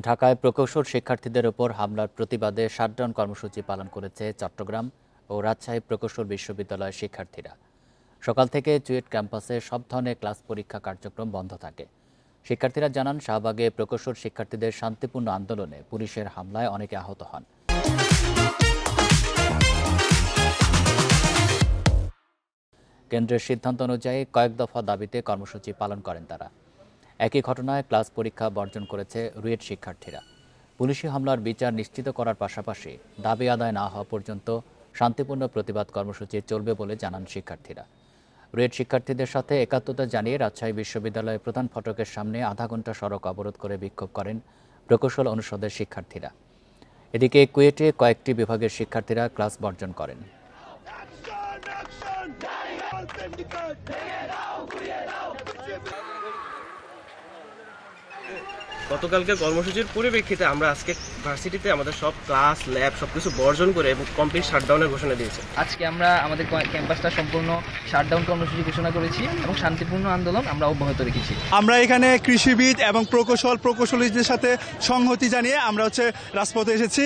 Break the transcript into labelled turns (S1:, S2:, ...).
S1: ঢাকায় প্রকৌশল শিক্ষার্থীদের ওপর হামলার প্রতিবাদে শাটডাউন কর্মসূচি পালন করেছে চট্টগ্রাম ও রাজশাহী প্রকৌশল বিশ্ববিদ্যালয়ের শিক্ষার্থীরা। সকাল থেকে চুয়েট ক্যাম্পাসে সব ধরনের ক্লাস পরীক্ষা কার্যক্রম বন্ধ থাকে। শিক্ষার্থীরা জানান, শাহবাগে প্রকৌশল শিক্ষার্থীদের শান্তিপূর্ণ আন্দোলনে পুলিশের হামলায় অনেকে আহত হন। কেন্দ্রের সিদ্ধান্ত অনুযায়ী কয়েক দফা দাবিতে কর্মসূচি পালন করেন তারা। একই ঘটনায় ক্লাস পরীক্ষা বর্জন করেছে রুয়েট শিক্ষার্থীরা। পুলিশি হামলার বিচার নিশ্চিত করার পাশাপাশি দাবি আদায় না হওয়া পর্যন্ত শান্তিপূর্ণ প্রতিবাদ কর্মসূচি চলবে বলে জানান শিক্ষার্থীরা। রুয়েট শিক্ষার্থীদের সাথে একাত্মতা জানিয়ে রাজশাহী বিশ্ববিদ্যালয়ের প্রধান ফটকের সামনে আধা ঘণ্টা সড়ক অবরোধ করে বিক্ষোভ করেন প্রকৌশল অনুষদের শিক্ষার্থীরা। এদিকে কুয়েটে কয়েকটি বিভাগের শিক্ষার্থীরা ক্লাস বর্জন করেন।
S2: গতকালকে কর্মসূচির পরিপ্রেক্ষিতে আমরা আজকে ভার্সিটিতে আমাদের সব ক্লাস ল্যাব সবকিছু বর্জন করে এবং কমপ্লিট শাটডাউনের ঘোষণা দিয়েছি।
S3: আজকে আমরা আমাদের ক্যাম্পাসটা সম্পূর্ণ শাটডাউন কর্মসূচি ঘোষণা করেছি এবং শান্তিপূর্ণ আন্দোলন আমরা অব্যাহত রেখেছি।
S4: আমরা এখানে কৃষিবিদ এবং প্রকৌশলীদের সাথে সংহতি জানিয়ে আমরা রাজপথে এসেছি।